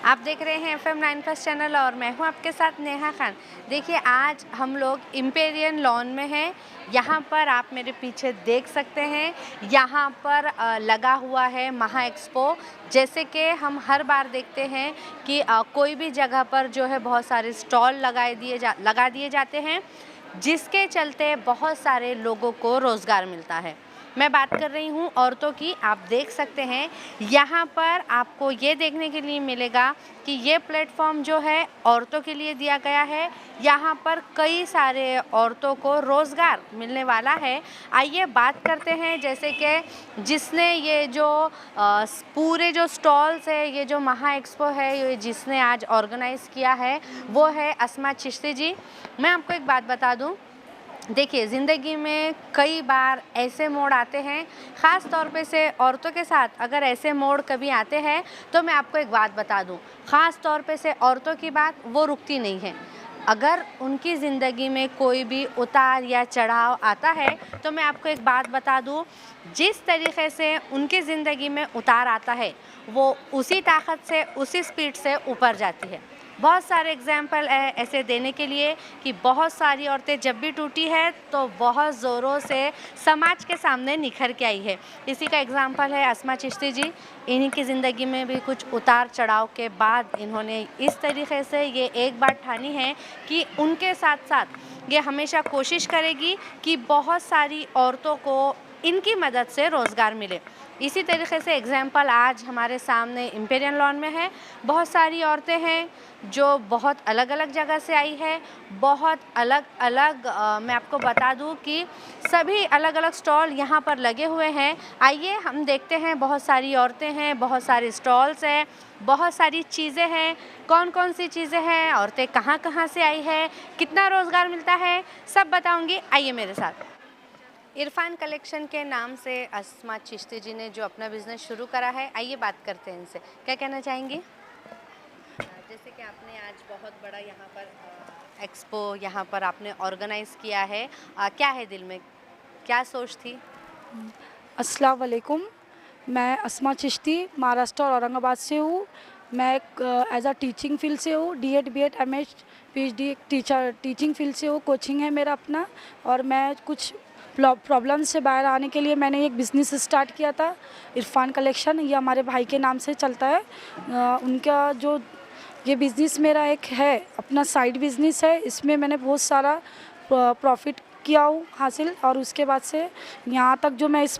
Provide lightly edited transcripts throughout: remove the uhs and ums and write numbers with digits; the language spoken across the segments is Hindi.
आप देख रहे हैं FM9+ चैनल और मैं हूं आपके साथ नेहा खान। देखिए आज हम लोग इम्पेरियल लॉन में हैं। यहाँ पर आप मेरे पीछे देख सकते हैं, यहाँ पर लगा हुआ है महा एक्सपो। जैसे कि हम हर बार देखते हैं कि कोई भी जगह पर जो है बहुत सारे स्टॉल लगा दिए जाते हैं, जिसके चलते बहुत सारे लोगों को रोज़गार मिलता है। मैं बात कर रही हूँ औरतों की। आप देख सकते हैं यहाँ पर आपको ये देखने के लिए मिलेगा कि ये प्लेटफॉर्म जो है औरतों के लिए दिया गया है। यहाँ पर कई सारे औरतों को रोज़गार मिलने वाला है। आइए बात करते हैं, जैसे कि जिसने ये जो पूरे जो स्टॉल्स है, ये जो महा एक्सपो है, ये जिसने आज ऑर्गेनाइज़ किया है वो है अस्मा चिश्ती जी। मैं आपको एक बात बता दूँ, देखिए ज़िंदगी में कई बार ऐसे मोड़ आते हैं, ख़ास तौर पे से औरतों के साथ अगर ऐसे मोड़ कभी आते हैं तो मैं आपको एक बात बता दूं, ख़ास तौर पे से औरतों की बात वो रुकती नहीं है। अगर उनकी ज़िंदगी में कोई भी उतार या चढ़ाव आता है तो मैं आपको एक बात बता दूं, जिस तरीक़े से उनकी ज़िंदगी में उतार आता है वो उसी ताकत से, उसी स्पीड से ऊपर जाती है। बहुत सारे एग्जाम्पल है ऐसे देने के लिए कि बहुत सारी औरतें जब भी टूटी है तो बहुत ज़ोरों से समाज के सामने निखर के आई है। इसी का एग्जाम्पल है अस्मा चिश्ती जी। इन्हीं की ज़िंदगी में भी कुछ उतार चढ़ाव के बाद इन्होंने इस तरीके से ये एक बात ठानी है कि उनके साथ साथ ये हमेशा कोशिश करेगी कि बहुत सारी औरतों को इनकी मदद से रोज़गार मिले। इसी तरीके से एग्जाम्पल आज हमारे सामने इम्पेरियल लॉन में है। बहुत सारी औरतें हैं जो बहुत अलग अलग जगह से आई है, बहुत अलग अलग मैं आपको बता दूं कि सभी अलग अलग स्टॉल यहाँ पर लगे हुए हैं। आइए हम देखते हैं, बहुत सारी औरतें हैं, बहुत सारे स्टॉल्स हैं, बहुत सारी चीज़ें हैं। कौन कौन सी चीज़ें हैं, औरतें कहाँ कहाँ से आई है, कितना रोज़गार मिलता है, सब बताऊँगी। आइए मेरे साथ। इरफान कलेक्शन के नाम से अस्मा चिश्ती जी ने जो अपना बिज़नेस शुरू करा है, आइए बात करते हैं इनसे। क्या कहना चाहेंगी? जैसे कि आपने आज बहुत बड़ा यहाँ पर एक्सपो यहाँ पर आपने ऑर्गेनाइज़ किया है, क्या है दिल में, क्या सोच थी? अस्सलाम वालेकुम। मैं अस्मा चिश्ती महाराष्ट्र और औरंगाबाद से हूँ। मैं एक एज अ टीचिंग फील्ड से हूँ, DEd BEd MEd PhD teaching field से हूँ। कोचिंग है मेरा अपना, और मैं कुछ प्रॉब्लम से बाहर आने के लिए मैंने एक बिज़नेस स्टार्ट किया था, इरफान कलेक्शन। ये हमारे भाई के नाम से चलता है। उनका जो ये बिज़नेस मेरा एक है, अपना साइड बिज़नेस है। इसमें मैंने बहुत सारा प्रॉफिट किया हूँ हासिल, और उसके बाद से यहाँ तक जो मैं इस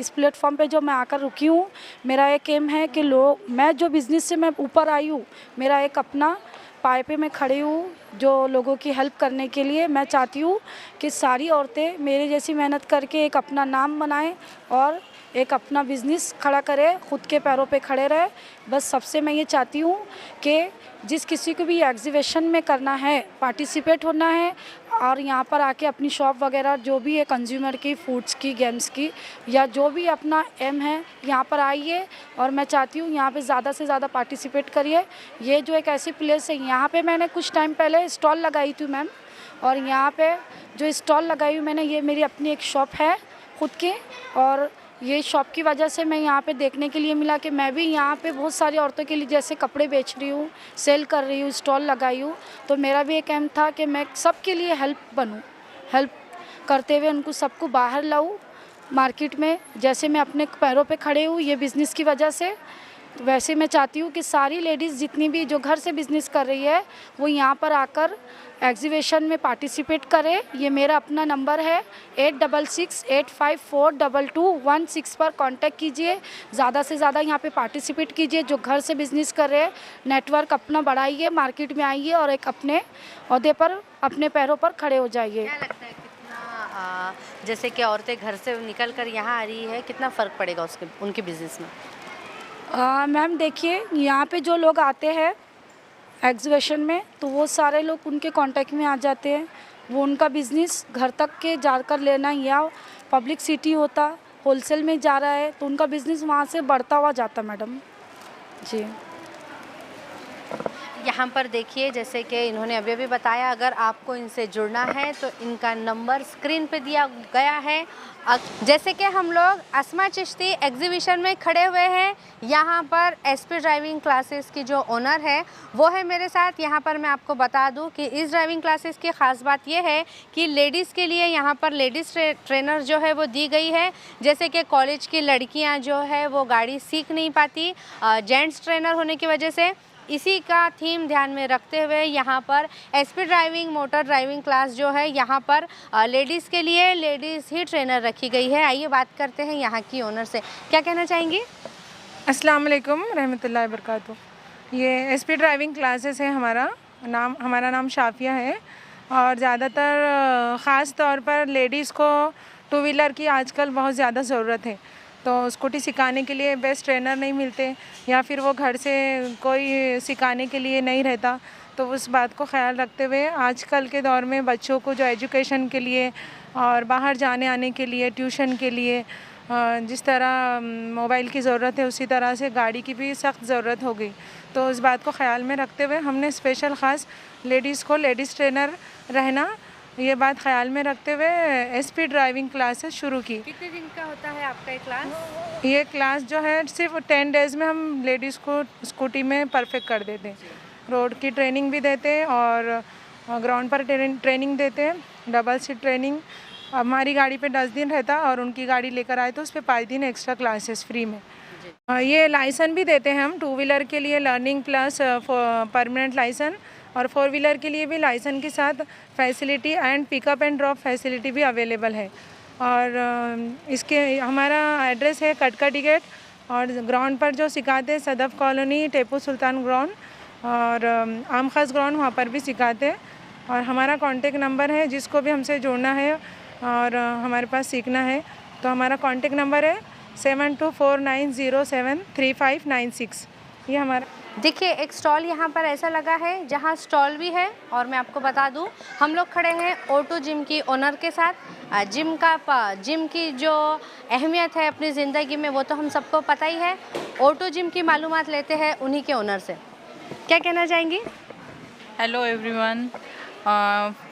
प्लेटफॉर्म पे जो मैं आकर रुकी हूँ, मेरा एक एम है कि मैं जो बिज़नेस से मैं ऊपर आई हूँ, मेरा एक अपना पाए पे मैं खड़ी हूँ जो लोगों की हेल्प करने के लिए। मैं चाहती हूँ कि सारी औरतें मेरे जैसी मेहनत करके एक अपना नाम बनाएं और एक अपना बिज़नेस खड़ा करे, ख़ुद के पैरों पे खड़े रहे। बस सबसे मैं ये चाहती हूँ कि जिस किसी को भी एग्जीबिशन में करना है, पार्टिसिपेट होना है, और यहाँ पर आके अपनी शॉप वगैरह जो भी है कंज्यूमर की, फूड्स की, गेम्स की, या जो भी अपना एम है, यहाँ पर आइए। और मैं चाहती हूँ यहाँ पे ज़्यादा से ज़्यादा पार्टिसिपेट करिए। ये जो एक ऐसी प्लेस है, यहाँ पे मैंने कुछ टाइम पहले स्टॉल लगाई थी मैम, और यहाँ पे जो स्टॉल लगाई हुई मैंने, ये मेरी अपनी एक शॉप है ख़ुद की। और ये शॉप की वजह से मैं यहाँ पे देखने के लिए मिला कि मैं भी यहाँ पे बहुत सारी औरतों के लिए जैसे कपड़े बेच रही हूँ, सेल कर रही हूँ, स्टॉल लगाई हूँ। तो मेरा भी एक एम था कि मैं सबके लिए हेल्प बनूँ, हेल्प करते हुए उनको सबको बाहर लाऊँ मार्केट में। जैसे मैं अपने पैरों पे खड़े हूँ ये बिज़नेस की वजह से, तो वैसे मैं चाहती हूँ कि सारी लेडीज़ जितनी भी जो घर से बिज़नेस कर रही है, वो यहाँ पर आकर एग्जीबिशन में पार्टिसिपेट करें। ये मेरा अपना नंबर है 8668542216 पर कांटेक्ट कीजिए। ज़्यादा से ज़्यादा यहाँ पे पार्टिसिपेट कीजिए। जो घर से बिज़नेस कर रहे हैं, नेटवर्क अपना बढ़ाइए, मार्केट में आइए और एक अपने ओहदे पर, अपने पैरों पर खड़े हो जाइए। क्या लगता है कितना जैसे कि औरतें घर से निकल कर यहाँ आ रही है, कितना फ़र्क पड़ेगा उसके उनके बिज़नेस में? मैम देखिए, यहाँ पे जो लोग आते हैं एग्जीबिशन में, तो वो सारे लोग उनके कांटेक्ट में आ जाते हैं। वो उनका बिज़नेस घर तक के जाकर लेना, या पब्लिक सिटी होता होलसेल में जा रहा है, तो उनका बिज़नेस वहाँ से बढ़ता हुआ जाता मैडम जी। यहाँ पर देखिए, जैसे कि इन्होंने अभी अभी बताया, अगर आपको इनसे जुड़ना है तो इनका नंबर स्क्रीन पे दिया गया है। जैसे कि हम लोग अस्मा चिश्ती एग्जीबिशन में खड़े हुए हैं, यहाँ पर एसपी ड्राइविंग क्लासेस की जो ओनर है वो है मेरे साथ। यहाँ पर मैं आपको बता दूँ कि इस ड्राइविंग क्लासेस की ख़ास बात ये है कि लेडीज़ के लिए यहाँ पर लेडीज़ ट्रेनर जो है वो दी गई है। जैसे कि कॉलेज की लड़कियाँ जो है वो गाड़ी सीख नहीं पाती जेंट्स ट्रेनर होने की वजह से, इसी का थीम ध्यान में रखते हुए यहाँ पर SP driving motor driving class जो है यहाँ पर लेडीज़ के लिए लेडीज़ ही ट्रेनर रखी गई है। आइए बात करते हैं यहाँ की ओनर से, क्या कहना चाहेंगी? अस्सलाम वालेकुम रहमतुल्लाहि बरकातुहू। ये एसपी ड्राइविंग क्लासेस है। हमारा नाम शाफिया है और ज़्यादातर ख़ास तौर पर लेडीज़ को टू व्हीलर की आजकल बहुत ज़्यादा ज़रूरत है, तो स्कूटी सिखाने के लिए बेस्ट ट्रेनर नहीं मिलते या फिर वो घर से कोई सिखाने के लिए नहीं रहता। तो उस बात को ख्याल रखते हुए आजकल के दौर में बच्चों को जो एजुकेशन के लिए और बाहर जाने आने के लिए, ट्यूशन के लिए जिस तरह मोबाइल की ज़रूरत है उसी तरह से गाड़ी की भी सख्त ज़रूरत हो गई। तो उस बात को ख़्याल में रखते हुए हमने स्पेशल ख़ास लेडीज़ को लेडीज़ ट्रेनर रहना, ये बात ख्याल में रखते हुए एसपी ड्राइविंग क्लासेस शुरू की। कितने दिन का होता है आपका ये क्लास? ये क्लास जो है सिर्फ 10 डेज़ में हम लेडीज़ को स्कूटी में परफेक्ट कर देते हैं। रोड की ट्रेनिंग भी देते हैं और ग्राउंड पर ट्रेनिंग देते हैं, डबल सीट ट्रेनिंग। हमारी गाड़ी पे 10 दिन रहता और उनकी गाड़ी लेकर आए तो उस पर 5 दिन एक्स्ट्रा क्लासेस फ्री में। ये लाइसेंस भी देते हैं हम, टू व्हीलर के लिए लर्निंग प्लस परमानेंट लाइसेंस और 4 व्हीलर के लिए भी लाइसेंस के साथ facility and pickup and drop facility भी अवेलेबल है। और इसके हमारा एड्रेस है कटकटी गेट और ग्राउंड पर जो सिखाते हैं सदफ़ कॉलोनी, टेपू सुल्तान ग्राउंड और आम खास ग्राउंड, वहाँ पर भी सिखाते हैं। और हमारा कॉन्टेक्ट नंबर है, जिसको भी हमसे जुड़ना है और हमारे पास सीखना है तो हमारा कॉन्टेक्ट नंबर है 7249073596। ये हमारा देखिए, एक स्टॉल यहाँ पर ऐसा लगा है जहाँ स्टॉल भी है और मैं आपको बता दूँ हम लोग खड़े हैं O2 जिम की ओनर के साथ। जिम की जो अहमियत है अपनी ज़िंदगी में वो तो हम सबको पता ही है। O2 जिम की मालूमात लेते हैं उन्हीं के ओनर से, क्या कहना चाहेंगी? Hello everyone,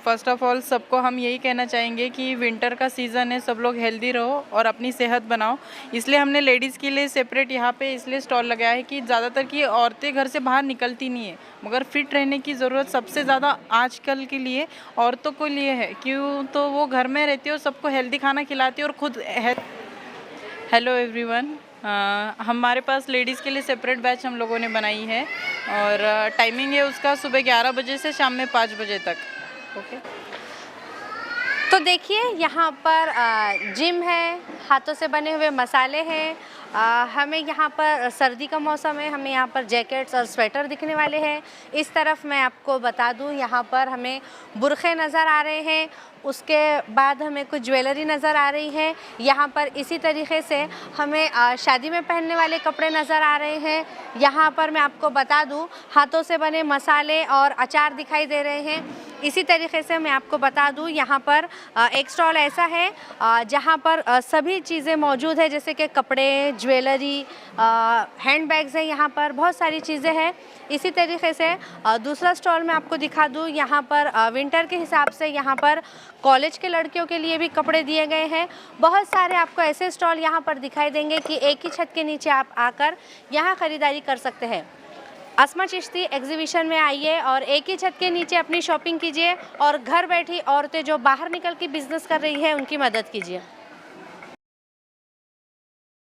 first of all सबको हम यही कहना चाहेंगे कि विंटर का सीज़न है, सब लोग हेल्दी रहो और अपनी सेहत बनाओ। इसलिए हमने लेडीज़ के लिए सेपरेट यहाँ पे इसलिए स्टॉल लगाया है कि ज़्यादातर की औरतें घर से बाहर निकलती नहीं है, मगर फिट रहने की ज़रूरत सबसे ज़्यादा आजकल के लिए औरतों को लिए है। क्यों? तो वो घर में रहती है और सबको हेल्दी खाना खिलाती है और खुद हेलो एवरीवन, हमारे पास लेडीज़ के लिए सेपरेट बैच हम लोगों ने बनाई है और टाइमिंग है उसका सुबह 11 बजे से शाम में 5 बजे तक। ओके, तो देखिए यहाँ पर जिम है, हाथों से बने हुए मसाले हैं। हमें यहाँ पर सर्दी का मौसम है, हमें यहाँ पर जैकेट्स और स्वेटर दिखने वाले हैं। इस तरफ मैं आपको बता दूँ यहाँ पर हमें बुरखे नज़र आ रहे हैं, उसके बाद हमें कुछ ज्वेलरी नज़र आ रही है। यहाँ पर इसी तरीके से हमें शादी में पहनने वाले कपड़े नज़र आ रहे हैं। यहाँ पर मैं आपको बता दूँ हाथों से बने मसाले और अचार दिखाई दे रहे हैं। इसी तरीके से मैं आपको बता दूँ यहाँ पर एक स्टॉल ऐसा है जहाँ पर सभी चीज़ें मौजूद है, जैसे कि कपड़े, ज्वेलरी, हैंड बैग्स हैं, यहाँ पर बहुत सारी चीज़ें हैं। इसी तरीके से दूसरा स्टॉल मैं आपको दिखा दूँ, यहाँ पर विंटर के हिसाब से यहाँ पर कॉलेज के लड़कियों के लिए भी कपड़े दिए गए हैं। बहुत सारे आपको ऐसे स्टॉल यहाँ पर दिखाई देंगे कि एक ही छत के नीचे आप आकर यहाँ ख़रीदारी कर सकते हैं। अस्मा चिश्ती एग्जीबिशन में आइए और एक ही छत के नीचे अपनी शॉपिंग कीजिए और घर बैठी औरतें जो बाहर निकल के बिजनेस कर रही है उनकी मदद कीजिए।